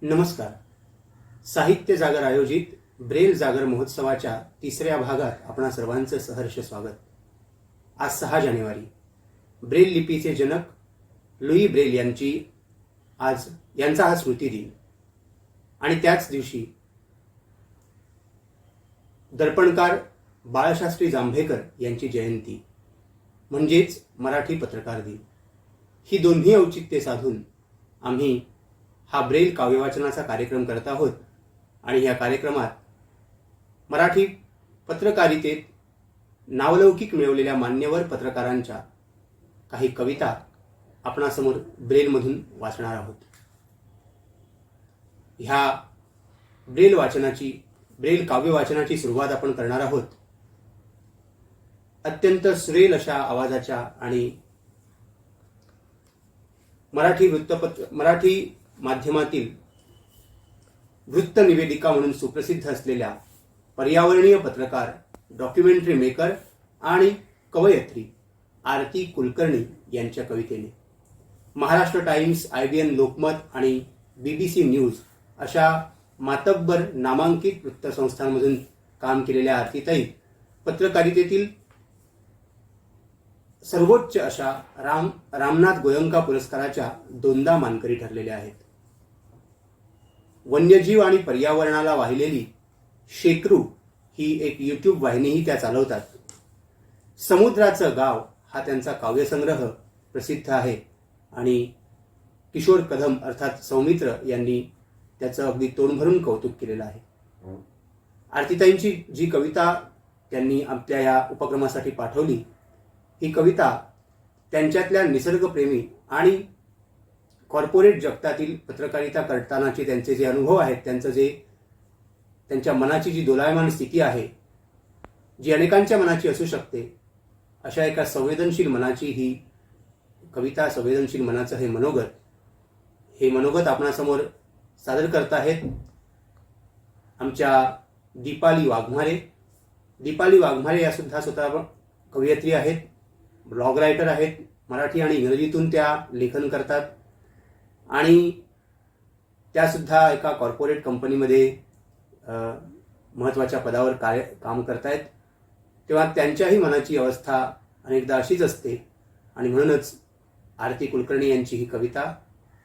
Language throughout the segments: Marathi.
नमस्कार. साहित्य जागर आयोजित ब्रेल जागर महोत्सवाच्या तिसऱ्या भागात आपणा सर्वांचं सहर्ष स्वागत. आज 6 जानेवारी ब्रेल लिपीचे जनक लुई ब्रेल यांचा आज स्मृतिदिन आणि त्याच दिवशी दर्पणकार बाळशास्त्री जांभेकर यांची जयंती म्हणजेच मराठी पत्रकार दिन. ही दोन्ही औचित्ये साधून आम्ही हा ब्रेल काव्यवाचनाचा कार्यक्रम करत आहोत आणि या कार्यक्रमात मराठी पत्रकारितेत नावलौकिक मिळवलेल्या मान्यवर पत्रकारांच्या काही कविता आपणासमोर ब्रेलमधून वाचणार आहोत. ह्या ब्रेल काव्य वाचनाची सुरुवात आपण करणार आहोत अत्यंत सुरेल अशा आवाजाच्या आणि मराठी माध्यमातील वृत्त निवेदिका म्हणून सुप्रसिद्ध असलेल्या पर्यावरणीय पत्रकार, डॉक्युमेंटरी मेकर आणि कवयित्री आरती कुलकर्णी यांच्या कवितेने. महाराष्ट्र टाइम्स, IBN लोकमत आणि BBC न्यूज अशा मातब्बर नामांकित वृत्तसंस्थांमधून काम केलेल्या आरतीताई पत्रकारितेतील सर्वोच्च अशा रामनाथ गोयंका पुरस्काराच्या 2दा मानकरी ठरलेल्या आहेत. वन्यजीव आणि पर्यावरणाला वाहिलेली शेकरू ही एक YouTube वाहिनीही त्या चालवतात. समुद्राचं गाव हा त्यांचा काव्यसंग्रह प्रसिद्ध आहे आणि किशोर कदम अर्थात सौमित्र यांनी त्याचं अगदी तोंड भरून कौतुक केलेलं आहे. आरतीताईंची जी कविता त्यांनी आपल्या या उपक्रमासाठी पाठवली, ही कविता त्यांच्यातल्या निसर्गप्रेमी आणि कॉर्पोरेट जगतातील पत्रकारिता करतानाचे त्यांचे जे अनुभव आहेत, त्यांच्या मनाची जी दोलायमान स्थिती आहे, जी अनेकांच्या मनाची असू शकते, अशा एका संवेदनशील मनाची ही कविता, संवेदनशील मनाचं हे मनोगत आपणासमोर सादर करत आहेत आमच्या दीपाली वाघमारे. दीपाली वाघमारे या सुद्धा स्वतः कवयित्री आहेत, ब्लॉग रायटर आहेत. मराठी आणि इंग्रजीतून त्या लेखन करतात आणि त्यासुद्धा एका कॉर्पोरेट कंपनीमध्ये महत्त्वाच्या पदावर काम करतायत. तेव्हा त्यांच्याही मनाची अवस्था अनेकदा अशीच असते आणि म्हणूनच आरती कुलकर्णी यांची ही कविता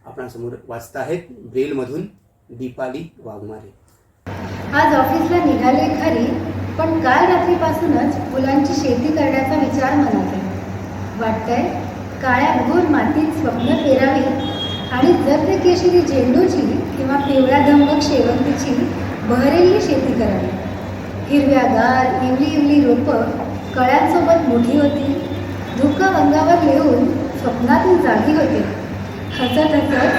आपणासमोर वाचत आहेत ब्रेलमधून दीपाली वाघमारे. आज ऑफिसला निघाले खरी, पण काल रात्रीपासूनच फुलांची शेती करण्याचा विचार मनात आहे. वाटतंय काळ्या भोर मातीत स्वप्न पेरावी आणि जर ते केशरी झेंडूची किंवा पिवळ्या धमक शेवंतीची बहरेली शेती करावी. हिरव्यागार इवली रोपं कळ्यांसोबत मोठी होती, धुकं अंगावर लिहून स्वप्नातून जागी होते. हसत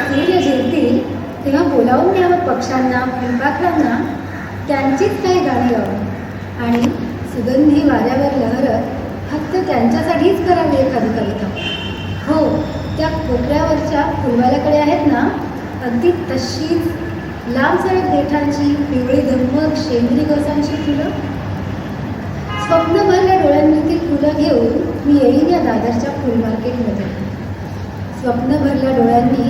सूर्य झेलतील तेव्हा बोलावून न्यावं पक्ष्यांना, फुलपाखरांना, त्यांचीच काही गाणी लावून आणि सुगंधी वाऱ्यावर लहरत फक्त त्यांच्यासाठीच करावी एखादी कविता. हो, त्या कोपऱ्यावरच्या फुलवाल्याकडे आहेत ना, अगदी तशीच लांबसडक देठांची, पिवळी धमक शेंद्री गोसांची फुलं. स्वप्न भरल्या डोळ्यांनी ती फुलं घेऊन मी येईन या दादरच्या फुल मार्केटमध्ये. स्वप्न भरल्या डोळ्यांनी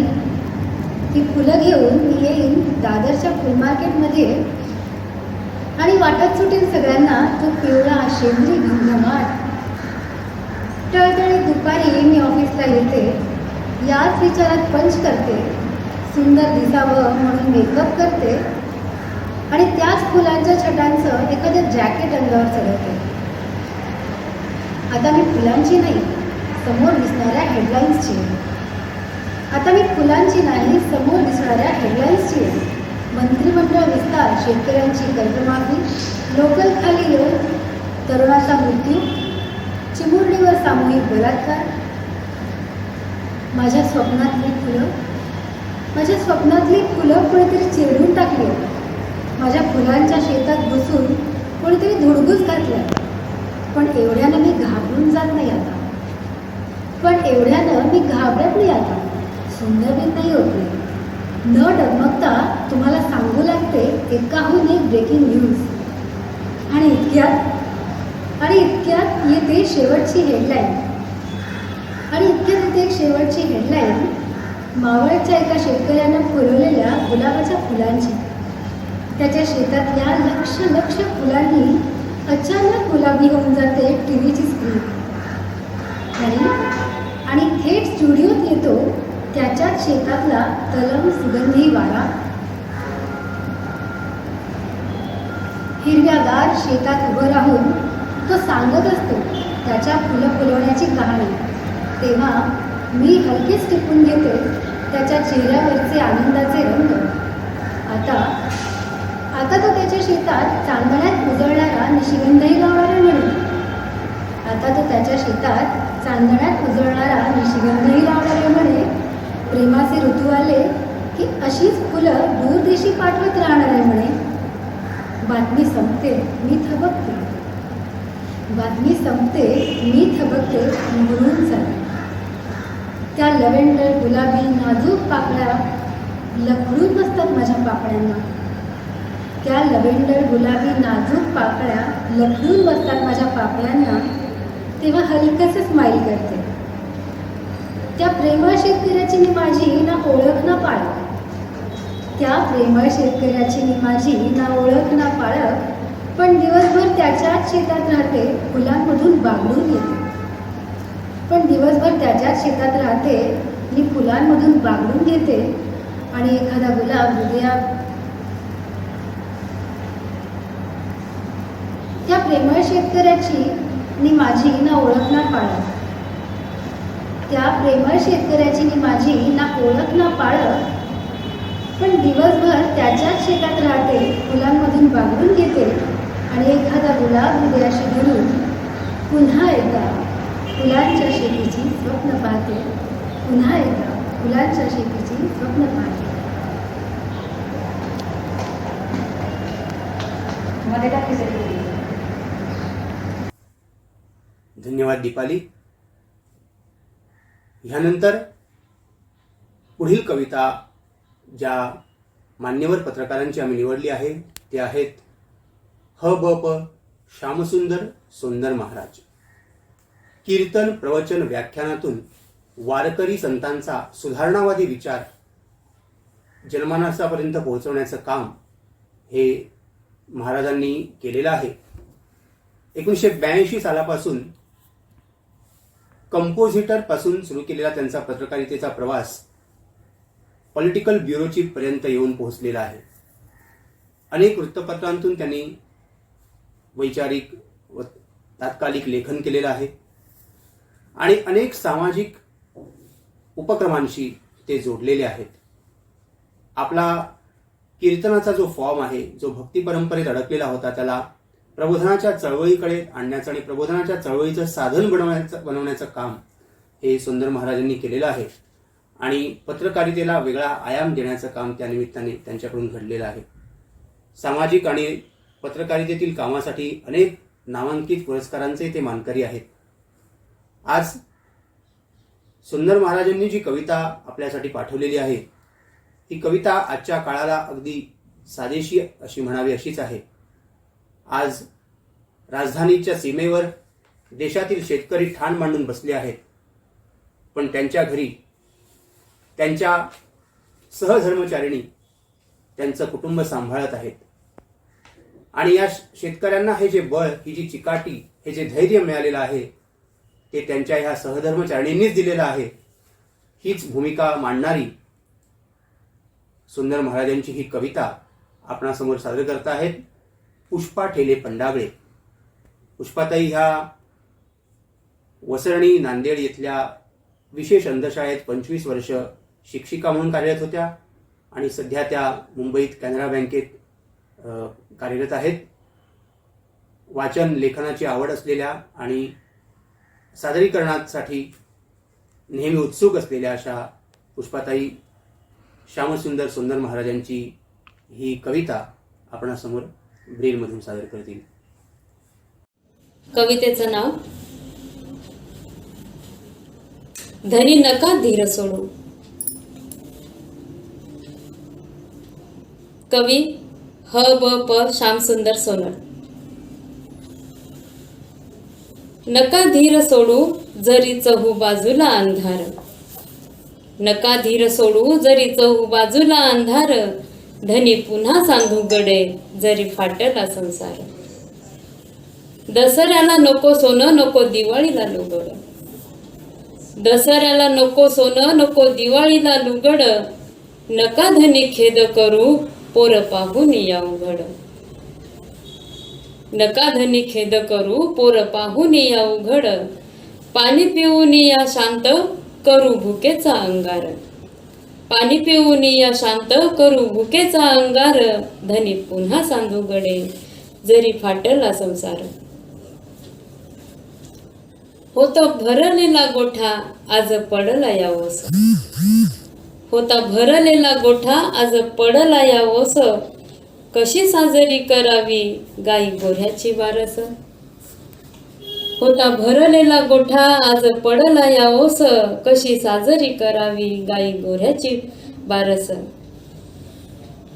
ती फुलं घेऊन मी येईन दादरच्या फुल मार्केटमध्ये आणि वाटत सुटेल सगळ्यांना तो पिवळा शेंद्री घमघमाट. टळटळीत दुपारी मी ऑफिसला येते, याच विचारात पंच करते, सुंदर दिसावं म्हणून मेकअप करते आणि त्याच फुलांच्या छटांचं एखादं जॅकेट अंगावर चढवते. आता मी फुलांची नाही, समोर दिसणाऱ्या हेडलाईन्सची आहे. आता मी फुलांची नाही, समोर दिसणाऱ्या हेडलाईन्सची आहे. मंत्रिमंडळ विस्तार, शेतकऱ्यांची कर्जमाफी, लोकल खाली येऊन तरुणाचा मृत्यू, चिमुरडीवर सामूहिक बलात्कार. माझ्या स्वप्नातली फुलं कोणीतरी चिरडून टाकली. माझ्या फुलांच्या शेतात घुसून कोणीतरी धुडगूस घातल्या. पण एवढ्यानं मी घाबरून जात नाही आता. सुंदरबीन नाही होते. न डगमगता तुम्हाला सांगू लागते एकाहून एक ब्रेकिंग न्यूज. आणि इतक्यात येते शेवटची हेडलाईन. मावळच्या एका शेतकऱ्यानं फुलवलेल्या गुलाबाच्या फुलांची. त्याच्या शेतातल्या लक्ष लक्ष फुलांनी अचानक गुलाबी होऊन जाते टीव्हीची स्क्रीन. आणि थेट स्टुडिओत येतो त्याच्याच शेतातला तलम सुगंधी वारा. हिरव्यागार शेतात उभं राहून तो सांगत असतो त्याच्या फुलं फुलवण्याची कहाणी. तेव्हा मी हलकेच टिपून घेते त्याच्या चेहऱ्यावरचे आनंदाचे रंग. आता तो त्याच्या शेतात चांदण्यात उजळणारा निशिगंधही लावणार आहे म्हणे. आता तो त्याच्या शेतात चांदण्यात उजळणारा निशिगंधही लावणार आहे म्हणे. प्रेमाचे ऋतू आले की अशीच फुलं दूरदेशी पाठवत राहणार आहे म्हणे. बातमी संपते मी थबकते. बातमी संपते मी थबकते मुरून चालते. त्या लव्हेंडर गुलाबी नाजूक पाकळ्या लखडून बसतात माझ्या पापड्यांना. त्या लव्हेंडर गुलाबी नाजूक पाकळ्या लखडून बसतात माझ्या पापड्यांना. तेव्हा हलकंसं स्माईल करते. त्या प्रेमळ शेतकऱ्याची मी माझी ना ओळख ना पाळख. त्या प्रेमळ शेतकऱ्याची मी माझी ना ओळख ना पाळख. पण दिवसभर त्याच्याच शेतात राहते फुलांमधून बागडून येते. पण दिवसभर त्याच्याच शेतात राहते मी फुलांमधून बागडून घेते. आणि एखादा गुलाब हृदयात. त्या प्रेमळ शेतकऱ्याची मी माझी ना ओळख ना पाळख. त्या प्रेमळ शेतकऱ्याची मी माझी ना ओळख ना पाळख. पण दिवसभर त्याच्याच शेतात राहते फुलांमधून बागडून घेते. आणि एखादा गुलाब हृदयाशी धरून पुन्हा एकदा फुलांच्या शेतीची स्वप्न पाहते. पुन्हा एकदा फुलांच्या शेतीची स्वप्न पाहते. धन्यवाद दीपाली. ह्यानंतर पुढील कविता ज्या मान्यवर पत्रकारांची आम्ही निवडली आहे ते आहेत ह.ब.प. श्यामसुंदर सुंदर महाराज. कीर्तन प्रवचन व्याख्यानातून वारकरी संतांचा सुधारणावादी विचार जनमानसापर्यंत पोहोचवण्याचं काम हे महाराजांनी केलेलं आहे. 1982 सालापासून कंपोजिटर पासून सुरू केलेला त्यांचा पत्रकारितेचा प्रवास पॉलिटिकल ब्युरो चीफ पर्यंत येऊन पोहोचलेला आहे. अनेक वृत्तपत्रांतून त्यांनी वैचारिक व तात्कालिक लेखन केलेलं आहे आणि अनेक सामाजिक उपक्रमांशी ते जोडलेले आहेत. आपला कीर्तनाचा जो फॉर्म आहे, जो भक्ती परंपरेत अडकलेला होता, त्याला प्रबोधनाच्या चळवळीकडे आणण्याचं आणि प्रबोधनाच्या चळवळीचं साधन बनवण्याचं काम हे सुंदर महाराजांनी केलेलं आहे. आणि पत्रकारितेला वेगळा आयाम देण्याचं काम त्या निमित्ताने त्यांच्याकडून घडलेलं आहे. सामाजिक आणि पत्रकारितेतील कामासाठी अनेक नामांकित पुरस्कारांचे ते मानकरी आहेत. आज सुंदर महाराजांनी जी कविता आपल्यासाठी पाठवलेली आहे ती कविता आजच्या काळाला अगदी साजेशी अशी म्हणावी अशीच आहे. आज राजधानीच्या सीमेवर देशातील शेतकरी ठाण मांडून बसले आहेत, पण त्यांच्या घरी त्यांच्या सहधर्मचारिणी त्यांचं कुटुंब सांभाळत आहेत. आणि या शेतकऱ्यांना हे जे बळ, ही जी चिकाटी, हे जे धैर्य मिळालेलं आहे ते त्यांच्या ह्या सहधर्मचारिणींनीच दिलेलं आहे. हीच भूमिका मांडणारी सुंदर महाराजांची ही कविता आपणासमोर सादर करत आहेत पुष्पा ठेले पंडागळे. पुष्पाताई ह्या वसरणी नांदेड येथल्या विशेष अंधशाळेत 25 वर्ष शिक्षिका म्हणून कार्यरत होत्या आणि सध्या त्या मुंबईत कॅनरा बँकेत कार्यरत आहेत. वाचन लेखनाची आवड असलेल्या आणि सादरीकरणासाठी नेहमी उत्सुक असलेल्या अशा पुष्पाताई श्यामसुंदर सुंदर महाराजांची ही कविता आपणासमोर ब्रेलमधून सादर करतील. कवितेचं नाव धनी नका धीर सोडू. कवी ह.ब.प. श्यामसुंदर सोनर. नका धीर सोडू जरी चहू बाजूला अंधार. नका धीर सोडू जरी चहू बाजूला अंधार, धनी पुन्हा सांधू गडे जरी फाटला संसार. दसऱ्याला नको सोनं नको दिवाळीला लुगड, दसऱ्याला नको सोनं नको दिवाळीला लुगड, नका धनी खेद करू पोर पाहून या उघड. नका धनी खेद करू पोर पाहून या उघड, पाणी पिऊन या शांत करू भुकेचा अंगार. पाणी पिऊन या शांत करू भुकेचा अंगार, धनी पुन्हा सांधू गडे जरी फाटला संसार. होता भरलेला गोठा आज पडला या ओस, होता भरलेला गोठा आज पडला या ओस, कशी साजरी करावी गाई गोऱ्ह्याची बारस. होता भरलेला गोठा आज पडला या ओस, कशी साजरी करावी गाई गोऱ्ह्याची बारस.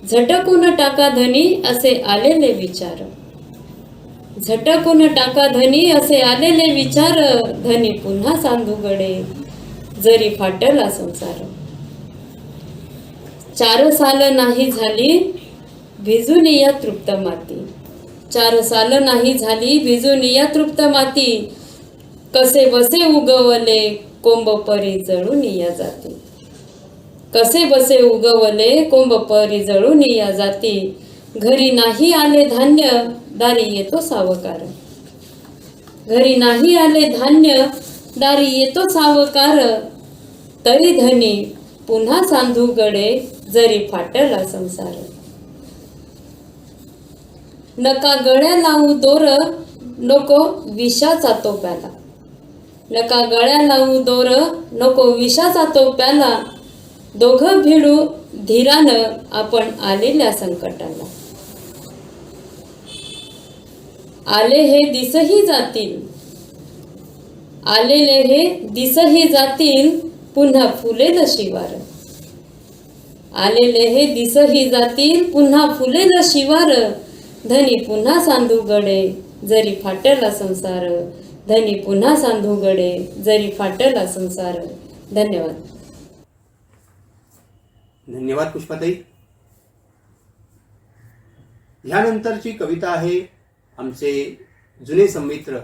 झटकून टाका धनी असे आलेले विचार, झटकून टाका धनी असे आलेले विचार, धनी पुन्हा सांधू गडे जरी फाटला संसार. 4 साल नाही झाली भिजून या तृप्त माती, 4 साल नाही झाली भिजून या तृप्त माती, कसे बसे उगवले कोंब परी जळून या जाती. कसे बसे उगवले कोंब परी जळून या जाती, घरी नाही आले धान्य दारी येतो सावकार. घरी नाही आले धान्य दारी येतो सावकार, तरी धनी पुन्हा सांधू गडे जरी फाटला संसार. नका गळ्या लावू दोर नको विषाचा तो प्याला, नका गळ्या लावू दोर नको विषाचा तो प्याला, दोघं भिडू धीरानं आपण आलेल्या संकटाला. आले हे दिसही जातील, आलेले हे दिसही जातील, पुन्हा फुलेल शिवार. आलेले हे दिसही जातील पुन्हा फुलेल शिवार, धनी पुन्हा सांधू गडे जरी फाटला संसार. धनी पुन्हा सांधू गडे जरी फाटला संसार. धन्यवाद. धन्यवाद पुष्पाताई. ह्यानंतरची कविता आहे आमचे जुने संमित्र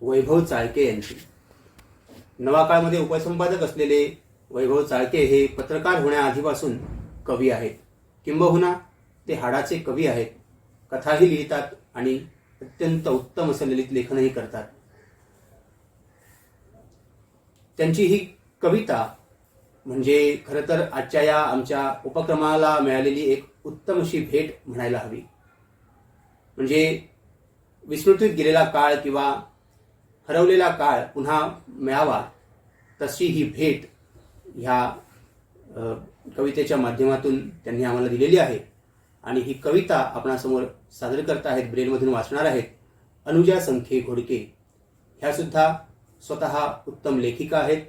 वैभव चाळके यांची. नवाकाळमध्ये उपसंपादक असलेले वैभव चाळके हे पत्रकार होण्याआधीपासून कवी आहेत, किंबहुना ते हाडाचे कवी आहेत. कथाही लिहितात आणि अत्यंत उत्तम असं ललित लेखनही करतात. त्यांची ही कविता म्हणजे खरं तर आजच्या या आमच्या उपक्रमाला मिळालेली एक उत्तम अशी भेट म्हणायला हवी. म्हणजे विस्मृतीत गेलेला काळ किंवा हरवलेला काळ पुन्हा मिळावा तशी ही भेट ह्या कवितेच्या माध्यमातून त्यांनी आम्हाला दिलेली आहे. आणि ही कविता आपणासमोर सादर करत आहेत, ब्रेलमधून वाचणार आहेत अनुजा संखे घोडके. ह्या सुद्धा स्वतः उत्तम लेखिका आहेत.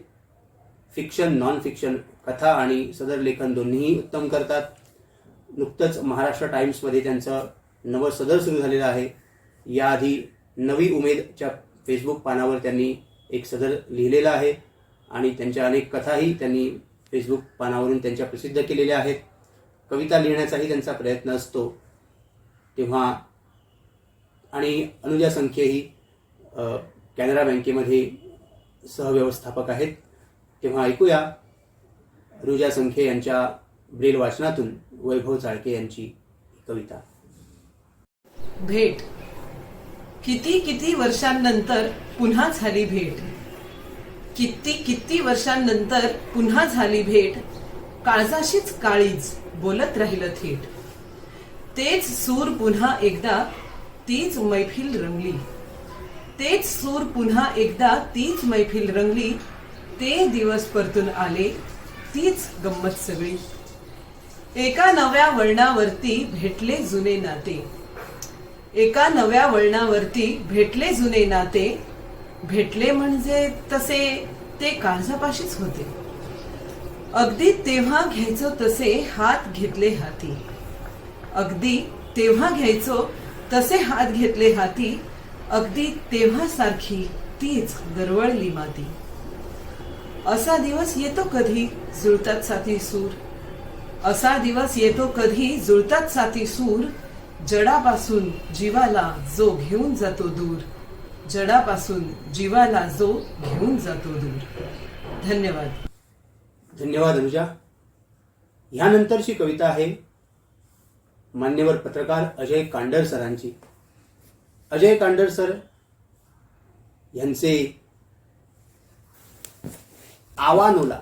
फिक्शन नॉन फिक्शन कथा आणि सदर लेखन दोन्हीही उत्तम करतात. नुकतंच महाराष्ट्र टाइम्समध्ये त्यांचं नवं सदर सुरू झालेलं आहे. याआधी नवी उमेदच्या फेसबुक पानावर त्यांनी एक सदर लिहिलेला आहे आणि त्यांच्या अनेक कथाही त्यांनी फेसबुक पानावरून त्यांच्या प्रसिद्ध केलेल्या आहेत. कविता लिहिण्याचाही त्यांचा प्रयत्न असतो तेव्हा. आणि अनुजा संखे ही कॅनरा बँकेमध्ये सहव्यवस्थापक आहेत. तेव्हा ऐकूया अनुजा संखे यांच्या ब्रेल वाचनातून वैभव चाळके यांची कविता. भेट. किती किती वर्षांनंतर पुन्हा झाली भेट, किती किती वर्षांनंतर पुन्हा झाली भेट, काळजाशीच काळीज बोलत राहिलं थेट. तेच सूर पुन्हा एकदा तीच मैफिल रंगली, तेच सूर पुन्हा एकदा तीच मैफिल रंगली, ते दिवस परतून आले तीच गंमत सगळी. एका नव्या वळणावरती भेटले जुने नाते, एका नव्या वळणावरती भेटले जुने नाते, भेटले म्हणजे तसे ते काळजापाशीच होते. अगदी तेव्हा घ्यायचो तसे हात घेतले हाती, अगदी तेव्हा घ्यायचो तसे हात घेतले हाती, अगदी तेव्हा सारखी तीच दरवळली माती. असा दिवस येतो कधी जुळतात साथी सूर, असा दिवस येतो कधी जुळतात साथी सूर, जडापासून जीवाला जो घेऊन जातो दूर, जडापासून जीवाला जो घेऊन जातो दूर. धन्यवाद. धन्यवाद अनुजा. ह्यानंतरची कविता आहे मान्यवर पत्रकार अजय कांडर सरांची. अजय कांडर सर यांचे आवायनोल,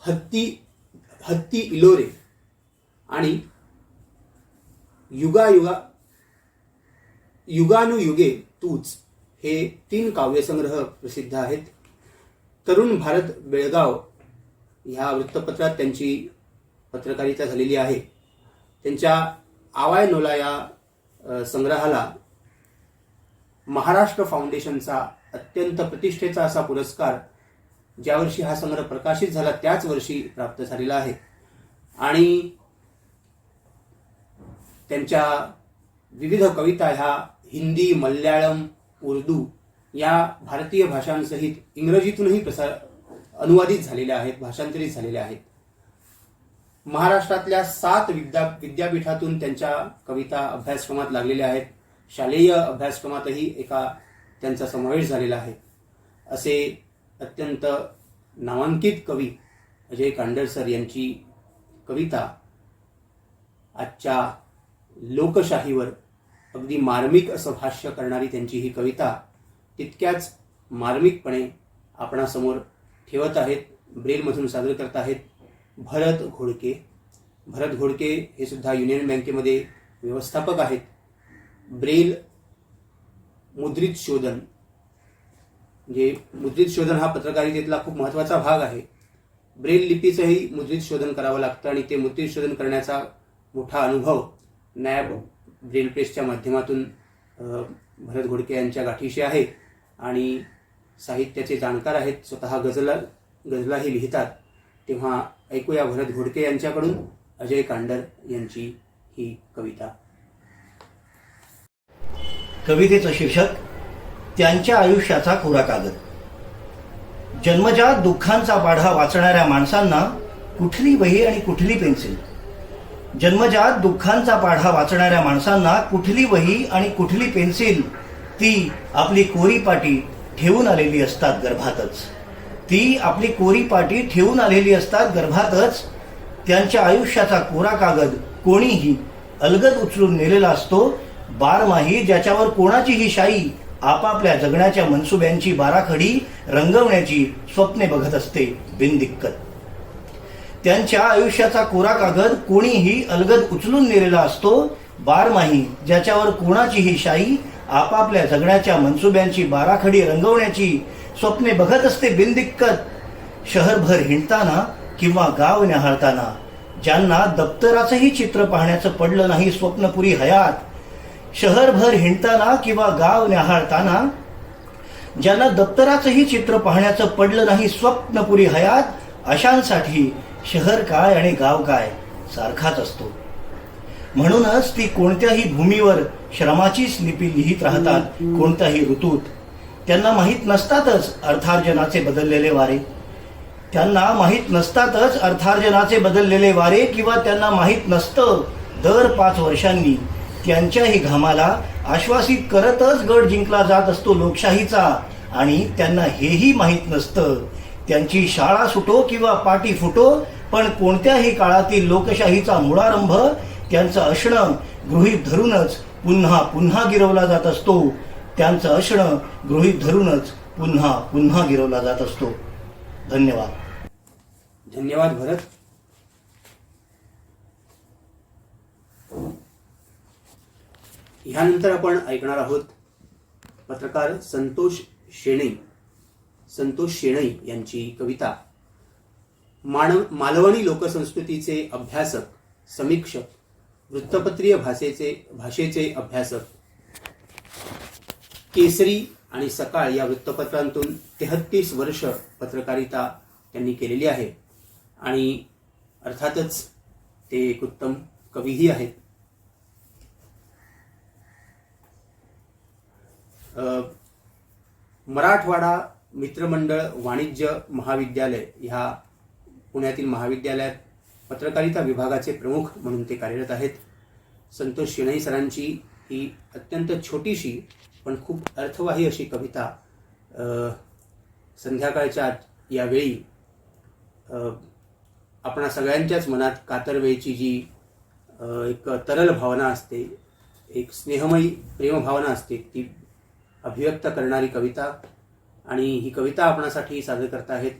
हत्ती इलोरे आणि युगानुयुगे तूच हे 3 काव्यसंग्रह प्रसिद्ध आहेत. तरुण भारत बेळगाव ह्या वृत्तपत्रात त्यांची पत्रकारिता झालेली आहे. त्यांच्या आवायनोला या संग्रहाला महाराष्ट्र फाउंडेशनचा अत्यंत प्रतिष्ठेचा असा पुरस्कार ज्या वर्षी हा संग्रह प्रकाशित झाला त्याच वर्षी प्राप्त झालेला आहे. आणि त्यांच्या विविध कविता ह्या हिंदी, मल्याळम, उर्दू या भारतीय भाषांसहित इंग्रजीतूनही अनुवादित झालेल्या आहेत, भाषांतरित झालेल्या आहेत. महाराष्ट्रातल्या 7 विद्यापीठातून त्यांच्या कविता अभ्यासक्रमात लागलेल्या आहेत. शालेय अभ्यासक्रमातही त्यांचा समावेश झालेला आहे. असे अत्यंत नामांकित कवी अजय कांडर सर यांची कविता आजच्या लोकशाहीवर अगदी मार्मिक असं भाष्य करणारी त्यांची ही कविता तितक्याच मार्मिकपणे आपणासमोर ठेवत आहेत, ब्रेलमधून सादर करत आहेत भरत घोडके. भरत घोडके हे सुद्धा युनियन बँकेमध्ये व्यवस्थापक आहेत. ब्रेल मुद्रित शोधन, म्हणजे मुद्रित शोधन हा पत्रकारितेतला खूप महत्त्वाचा भाग आहे. ब्रेल लिपीचंही मुद्रित शोधन करावं लागतं आणि ते मुद्रित शोधन करण्याचा मोठा अनुभव नॅब ब्रेल प्रेसच्या माध्यमातून भरत घोडके यांच्या गाठीशी आहे आणि साहित्याचे जाणकार आहेत. स्वतः गझलाही लिहितात. तेव्हा ऐकूया भरत घोडके यांच्याकडून अजय कांडर यांची ही कविता. कवितेचं शीर्षक त्यांच्या आयुष्याचा कोरा कागद. जन्मजात दुःखांचा पाढा वाचणाऱ्या माणसांना कुठली वही आणि कुठली पेन्सिल. जन्मजात दुःखांचा पाढा वाचणाऱ्या माणसांना कुठली वही आणि कुठली पेन्सिल. ती आपली कोरी पाटी ठेवून आलेली असतात गर्भातच. ती आपली कोरी पाटी ठेवून आलेली असतात गर्भातच. त्यांच्या आयुष्याचा कोरा कागद कोणीही अलगद उचलून नेलेला असतो बारमाही, ज्याच्यावर कोणाचीही शाई आपापल्या जगण्याच्या मनसुब्यांची बाराखडी रंगवण्याची स्वप्ने बघत असते बिनदिक्कत. त्यांच्या आयुष्याचा कोरा कागद कोणीही अलगद उचलून नेलेला असतो बारमाही, ज्याच्यावर कोणाचीही शाई आपापल्या जगण्याच्या मनसुब्यांची बाराखडी रंगवण्याची स्वप्ने बघत असते बिनदिक्कत. शहरभर हिंडताना किंवा गाव न्याहाळताना ज्यांना दप्तराचंही चित्र पाहण्याचं पडलं नाही स्वप्नपुरी हयात. शहरभर हिंडताना किंवा गाव न्याहाळताना ज्यांना दप्तराचंही चित्र पाहण्याचं पडलं नाही स्वप्नपुरी हयात, अशांसाठी शहर काय आणि गाव काय सारखाच असतो. म्हणूनच ती कोणत्याही भूमीवर श्रमाचीच लिपी लिहित राहतात कोणत्याही ऋतूत. त्यांना माहीत नसतातच अर्थार्जनाचे बदललेले वारे. त्यांना माहीत नसतातच अर्थार्जनाचे बदललेले वारे किंवा त्यांना माहीत नसतं दर 5 वर्षांनी त्यांच्याही घामाला आश्वासित करतच गड जिंकला जात असतो लोकशाहीचा. आणि त्यांना हेही माहीत नसतं त्यांची शाळा सुटो किंवा पाटी फुटो, पण कोणत्याही काळातील लोकशाहीचा मुळारंभ त्यांचं असणं गृहीत धरूनच पुन्हा पुन्हा गिरवला जात असतो. त्यांचं असणं गृहीत धरूनच पुन्हा पुन्हा गिरवला जात असतो. धन्यवाद. धन्यवाद भरत. ह्यानंतर आपण ऐकणार आहोत पत्रकार संतोष शेणई यांची कविता. मालवणी लोकसंस्कृतीचे अभ्यासक, समीक्षक, वृत्तपत्रीय भाषेचे अभ्यासक. केसरी आणि सकाळ या वृत्तपत्रांतून 33 वर्ष पत्रकारिता त्यांनी केलेली आहे आणि अर्थातच ते एक उत्तम कवीही आहेत. मित्रमंडळ वाणिज्य महाविद्यालय ह्या पुण्यातील महाविद्यालयात पत्रकारिता विभागाचे प्रमुख म्हणून ते कार्यरत आहेत. संतोष शेणई सरांची ही अत्यंत छोटीशी पण खूप अर्थवाही अशी कविता संध्याकाळच्या यावेळी आपणा सगळ्यांच्याच मनात कातरवेळची जी एक तरल भावना असते, एक स्नेहमयी प्रेमभावना असते, ती अभिव्यक्त करणारी कविता. आणि ही कविता आपणासाठी सादर करत आहेत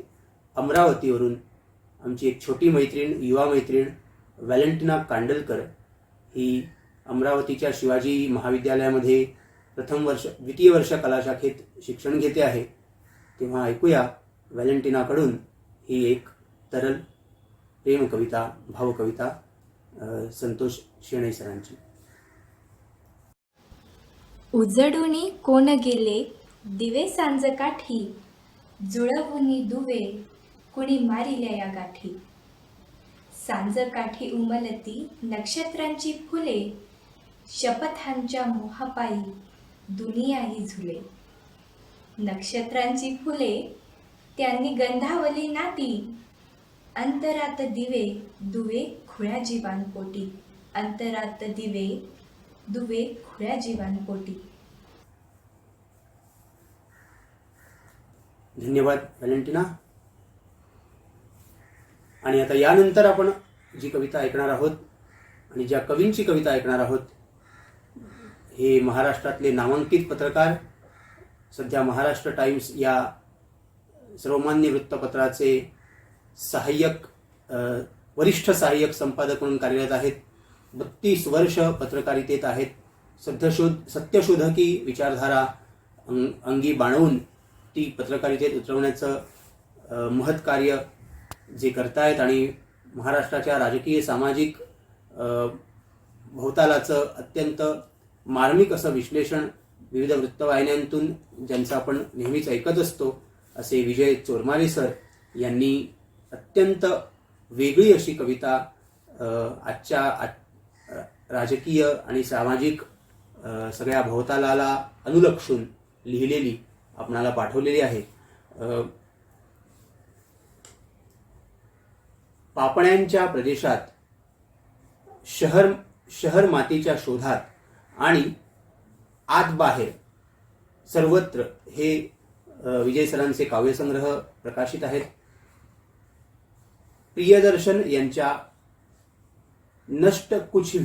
अमरावतीवरून आमची एक छोटी मैत्रीण, युवा मैत्रीण व्हॅलेंटिना कांडलकर. ही अमरावतीच्या शिवाजी महाविद्यालयामध्ये द्वितीय वर्ष कला शाखेत शिक्षण घेते आहे. तेव्हा ऐकूया व्हॅलेंटिनाकडून ही एक तरल प्रेम कविता, भावकविता संतोष शेणई सरांची. उजडुनी कोण गेले दिवे सांज काठी, जुळवुनी दुवे कुणी मारिल्या या गाठी. सांज काठी उमलती नक्षत्रांची फुले, शपथांच्या मोहापायी दुनियाही झुले. नक्षत्रांची फुले त्यांनी गंधावली नाती, अंतरात दिवे दुवे खुळ्या जीवांपोटी. अंतरात दिवे दुवे खुळ्या जीवांपोटी. धन्यवाद व्हॅलेंटिना. आणि आता यानंतर आपण जी कविता ऐकणार आहोत आणि ज्या कवींची कविता ऐकणार आहोत, हे महाराष्ट्रातले नामांकित पत्रकार, सध्या महाराष्ट्र टाइम्स या सर्वमान्य वृत्तपत्राचे वरिष्ठ सहाय्यक संपादक म्हणून कार्यरत आहेत. 32 वर्ष पत्रकारितेत आहेत. सत्यशोधकी विचारधारा अंगी बाणवून ती पत्रकारितेत उतरवण्याचं महत् कार्य जे करतायत आणि महाराष्ट्राच्या राजकीय सामाजिक भोवतालाचं अत्यंत मार्मिक असं विश्लेषण विविध वृत्तवाहिन्यांतून ज्यांचं आपण नेहमीच ऐकत असतो असे विजय चोरमारे सर यांनी अत्यंत वेगळी अशी कविता आजच्या राजकीय आणि सामाजिक सगळ्या भोवतालाला अनुलक्षून लिहिलेली आपणाला पाठवलेली आहे. पापण्यांच्या प्रदेशात शहर मातीच्या शोधात आणि आत बाहेर सर्वत्र हे विजय सरांचे काव्यसंग्रह प्रकाशित आहेत. प्रियदर्शन यांच्या नष्ट कुछ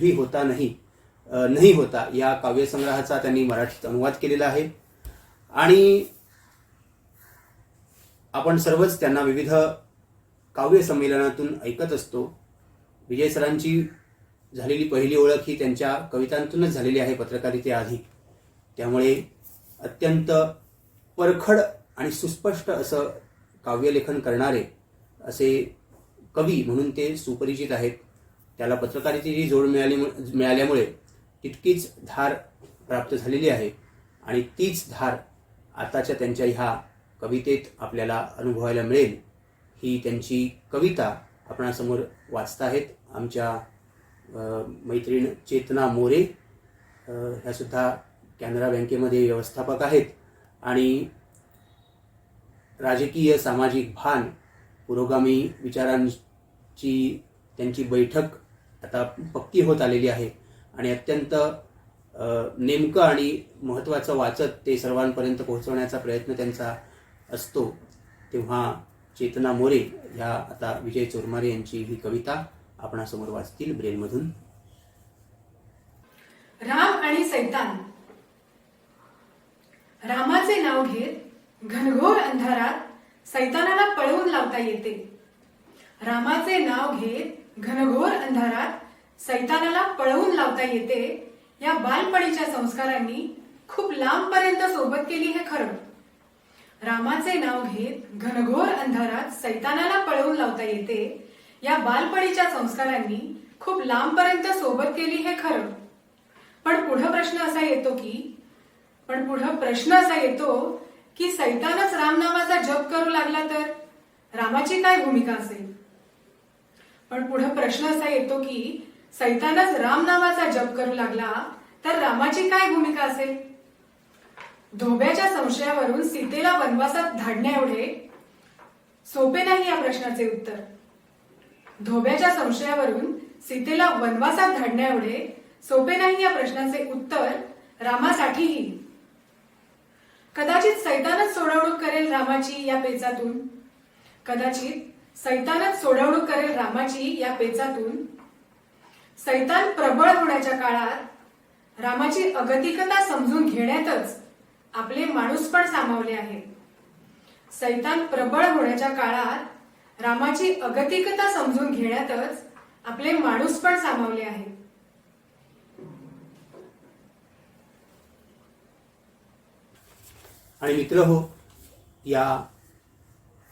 भी होता नहीं होता या काव्यसंग्रहाचा त्यांनी मराठीत अनुवाद केलेला आहे. आणि आपण सर्वच त्यांना विविध काव्य संमेलनातून ऐकत असतो. विजय सरांची झालेली पहिली ओळख ही त्यांच्या कवितांतूनच झालेली आहे पत्रकारितेआधी. त्यामुळे अत्यंत परखड आणि सुस्पष्ट असं काव्यलेखन करणारे असे कवी म्हणून ते सुपरिचित आहेत. त्याला पत्रकारितेची जोड मिळाल्यामुळे तितकीच धार प्राप्त झालेली आहे आणि तीच धार आताच्या त्यांच्या ह्या कवितेत आपल्याला अनुभवायला मिळेल. ही त्यांची कविता आपणासमोर वाचताहेत आमच्या मैत्रीण चेतना मोरे. ह्या सुद्धा कॅनरा बँकेमध्ये व्यवस्थापक आहेत आणि राजकीय सामाजिक भान, पुरोगामी विचारांची त्यांची बैठक आता पक्की होत आलेली आहे आणि अत्यंत नेमकं आणि महत्त्वाचं वाचत ते सर्वांपर्यंत पोहोचवण्याचा प्रयत्न त्यांचा असतो. तेव्हा चेतना मोरे ह्या आता विजय चोरमारे यांची ही कविता आपणासमोर वाचतील ब्रेलमधून. राम आणि सैतान. रामाचे नाव घेत घनघोर अंधारात सैतानाला पळवून लावता येते. रामाचे नाव घेत घनघोर अंधारात सैतानाला पळवून लावता येते. या बालपणीच्या संस्कारांनी खूप लांबपर्यंत सोबत केली हे खरं. रामाचे नाव घेत घनघोर अंधारात सैतानाला पळवून लावता येते. या बालपणीच्या संस्कारांनी खूप लांबपर्यंत सोबत केली हे खरं. पण पुढे प्रश्न असा येतो की सैतानच रामनामाचा जप करू लागला तर रामाची काय भूमिका असेल. पण पुढे प्रश्न असा येतो की सैतानच रामनामाचा जप करू लागला तर रामाची काय भूमिका असेल. धोब्याच्या संशयावरून सीतेला वनवासात धाडण्या एवढे सोपे नाही या प्रश्नाचे उत्तर. धोब्याच्या संशयावरून सीतेला वनवासात धाडण्या एवढे सोपे नाही या प्रश्नाचे उत्तर रामासाठीही. कदाचित सैतानच सोडवणूक करेल रामाची या पेचातून. कदाचित सैतानच सोडवणूक करेल रामाची या पेचातून. सैतान प्रबळ होण्याच्या काळात रामाची अगतिकता समजून घेण्यातच आपले माणूसपण सामावले आहे. सैतान प्रबळ होण्याच्या काळात रामाची अगतिकता समजून घेण्यातच आपले माणूसपण सामावले आहे. आणि मित्र हो, या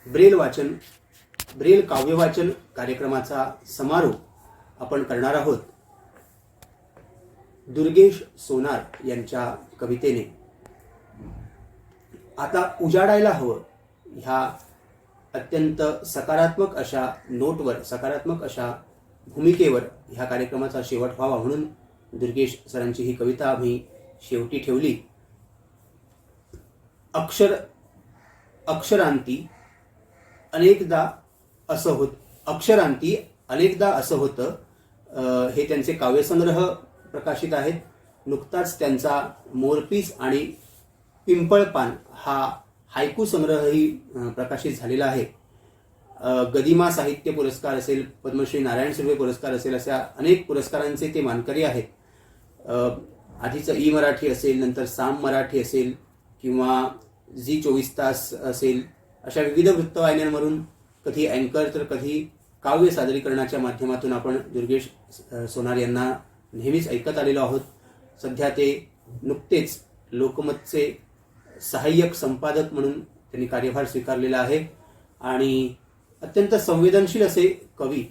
ब्रेल काव्य वाचन कार्यक्रमाचा समारोप आपण करणार आहोत दुर्गेश सोनार यांच्या कवितेने. आता उजाडायला हवं ह्या अत्यंत सकारात्मक अशा नोटवर, सकारात्मक अशा भूमिकेवर ह्या कार्यक्रमाचा शेवट व्हावा म्हणून दुर्गेश सरांची ही कविता आम्ही शेवटी ठेवली. अक्षरांती अनेकदा असं होतं. हे त्यांचे काव्यसंग्रह प्रकाशित आहेत. नुकताच त्यांचा मोरपीस आणि पिंपळपान हा हायकू संग्रहही प्रकाशित झालेला आहे. गदिमा साहित्य पुरस्कार असेल, पद्मश्री नारायण सुर्वे पुरस्कार असेल, अशा अनेक पुरस्कारांचे ते मानकरी आहेत. आधीचं ई मराठी असेल, नंतर साम मराठी असेल किंवा झी 24 तास असेल, अशा विविध वृत्तवाहिन्यांवरून कधी अँकर तर कधी काव्य सादरीकरणाच्या माध्यमातून आपण दुर्गेश सोनार यांना नेहमीच ऐकत आलेलो आहोत. सध्या ते नुकतेच लोकमतचे सहाय्यक संपादक म्हणून त्यांनी कार्यभार स्वीकारलेला आहे. आणि अत्यंत संवेदनशील असे कवी.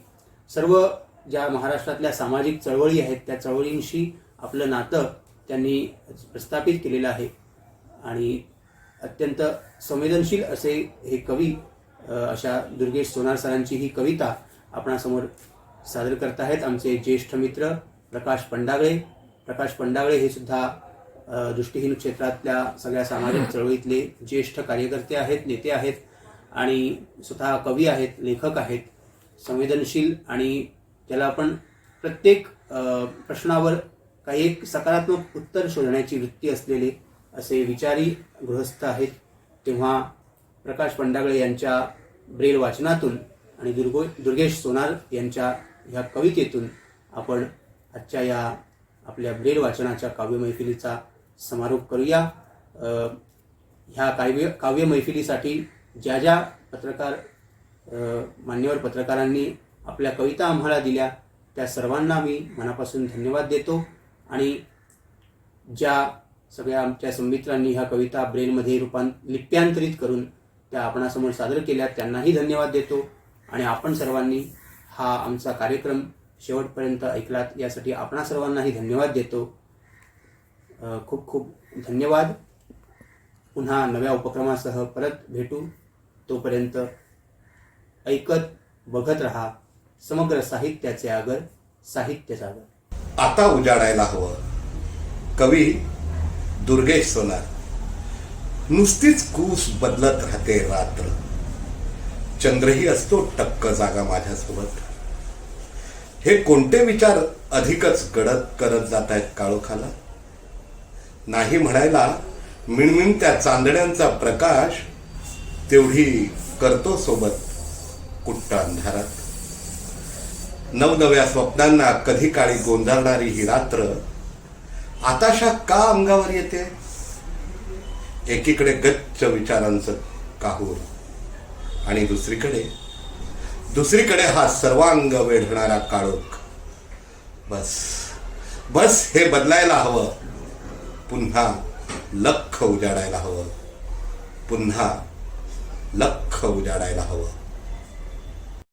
सर्व ज्या महाराष्ट्रातल्या सामाजिक चळवळी आहेत त्या चळवळींशी आपलं नातं त्यांनी प्रस्थापित केलेलं आहे. आणि अत्यंत संवेदनशील असे हे कवी अशा दुर्गेश सोनार सरांची ही कविता आपणासमोर सादर करत आहेत आमचे ज्येष्ठ मित्र प्रकाश पंडागळे. प्रकाश पंडागळे हे सुद्धा दृष्टिहीन क्षेत्रातल्या सगळ्या सामाजिक चळवळीतले ज्येष्ठ कार्यकर्ते आहेत, नेते आहेत आणि स्वतः कवी आहेत, लेखक आहेत. संवेदनशील आणि ज्याला आपण प्रत्येक प्रश्नावर काही एक सकारात्मक उत्तर शोधण्याची वृत्ती असलेले असे विचारी गृहस्थ आहेत. तेव्हा प्रकाश पंडागळे यांच्या ब्रेल वाचनातून आणि दुर्गेश सोनार यांच्या ह्या कवितेतून आपण आजच्या या आपल्या ब्रेल वाचनाच्या काव्य मैफिलीचा समारोप करूया. ह्या काव्य मैफिलीसाठी ज्या ज्या मान्यवर पत्रकारांनी आपल्या कविता आम्हाला दिल्या त्या सर्वांना मी मनापासून धन्यवाद देतो. आणि ज्या सगळ्या आमच्या संमित्रांनी ह्या कविता ब्रेलमध्ये लिप्यांतरित करून त्या आपणासमोर सादर केल्या त्यांनाही धन्यवाद देतो. आणि आपण सर्वांनी हा आमचा कार्यक्रम शेवटपर्यंत ऐकलात यासाठी आपणा सर्वांनाही धन्यवाद देतो. खूप खूप धन्यवाद. पुन्हा नव्या उपक्रमासह परत भेटू. तोपर्यंत ऐकत बघत रहा समग्र साहित्याचे आगर, साहित्य सागर. आता उजाडायला हवं. कवी दुर्गेश सोनार. नुसतीच कूस बदलत राहते रात्र, चंद्रही असतो टक्क जागा माझ्यासोबत. हे कोणते विचार अधिकच गडद करत जात आहेत काळोखाला. नाही म्हणायला मिणमिण त्या चांदण्यांचा प्रकाश तेवढी करतो सोबत कुट्ट अंधारात. नवनव्या स्वप्नांना कधी काळी गोंधळणारी ही रात्र आताशा का अंगावर येते. एकीकडे गच्च विचारांचं काहूर आणि दुसरीकडे हा सर्वांग वेढणारा काळोख. बस हे बदलायला हवं. पुन्हा लख उजाडायला हवं.